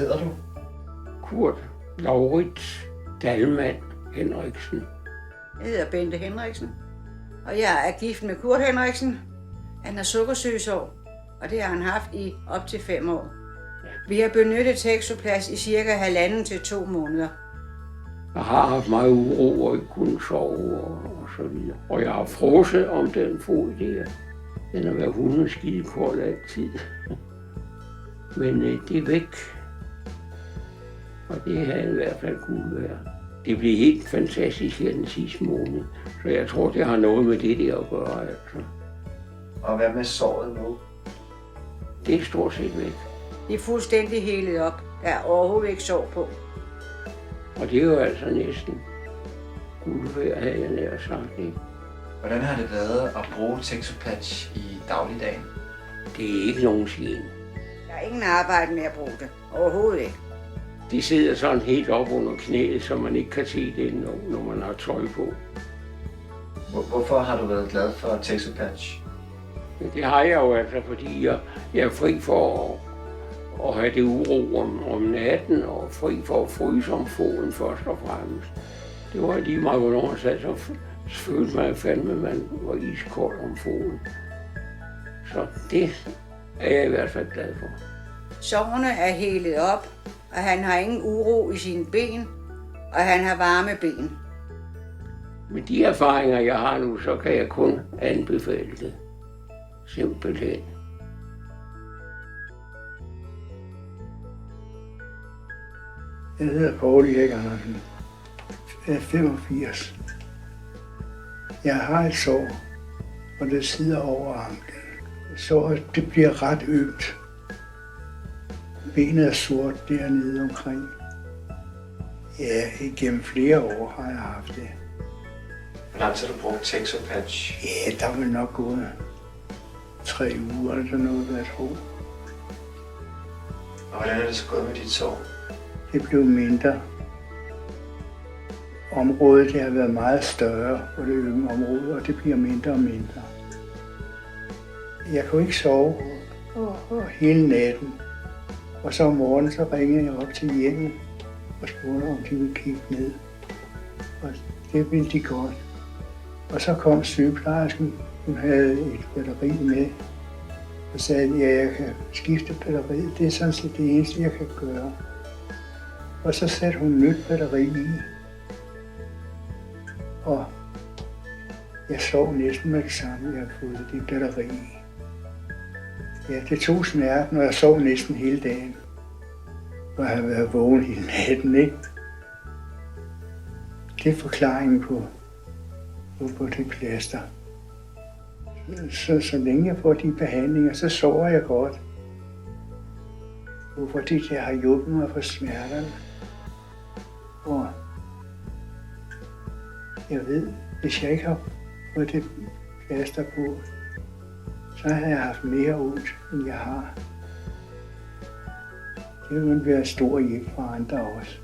hedder du? Kurt Laurits Dalmand Henriksen. Jeg hedder Bente Henriksen, og jeg er gift med Kurt Henriksen. Han har sukkersygesår, og det har han haft i op til 5 år. Vi har benyttet Texoplast i cirka 1,5 til 2 måneder. Jeg har haft meget uro og ikke kunnet sove og så videre. Og jeg har frosset om den fod der. Den har været hundeskidkold altid. Men det er væk. Og det har i hvert fald kunne være. Det blev helt fantastisk her den sidste måned. Så jeg tror, det har noget med det der at gøre. Altså. Og hvad med såret nu? Det er stort set væk. Det er fuldstændig helet op. Der er overhovedet ikke sår på. Og det er jo altså næsten guld værd, havde jeg nær sagt. Ikke? Hvordan har det været at bruge Texopatch i dagligdagen? Det er ikke nogen skien. Der er ingen arbejde med at bruge det. Overhovedet ikke. De sidder sådan helt op under knæet, så man ikke kan se det, når man har tøj på. Hvorfor har du været glad for Texopatch? Det har jeg jo altså, fordi jeg er fri for at have det uro om natten, og fri for at fryse om foden først og fremmest. Det var lige meget, hvornår man sad, så følte man fandme, at man var iskold om foden. Så det er jeg i hvert fald glad for. Sårene er helet op, og han har ingen uro i sine ben, og han har varme ben. Med de erfaringer, jeg har nu, så kan jeg kun anbefale det. Simpelthen. Jeg hedder Poul Erik Andersen. Jeg er 85. Jeg har et sår, og det sidder over anklen. Såret, det bliver ret ømt. Benet er sort dernede omkring. Ja, igennem flere år har jeg haft det. Hvor lang tid har du brugt Texopatch? Ja, der vil nok gået 3 uger eller sådan noget, hvad jeg tror. Og hvordan er det så gået med dit sår? Det blev mindre. Området det har været meget større på det ømme område, og det bliver mindre og mindre. Jeg kunne ikke sove og hele natten. Og så om morgenen så ringede jeg op til hjemmet og spurgte, om de ville kigge ned. Og det ville de godt. Og så kom sygeplejersken, hun havde et batteri med, og sagde, ja, jeg kan skifte batteriet. Det er sådan set det eneste, jeg kan gøre. Og så satte hun nyt batteri i. Og jeg sov næsten med det samme, jeg havde fået det batteri i. Ja, det tog smerten, og jeg sov næsten hele dagen. Og jeg har været vågen hele natten, ikke? Det er forklaringen på det plaster. Så længe jeg får de behandlinger, så sover jeg godt. Fordi det har hjulpet mig for smerterne. Og jeg ved, hvis jeg ikke har fået det plaster på, så har jeg haft mere ondt, end jeg har. Det vil være stor hjælp for andre også.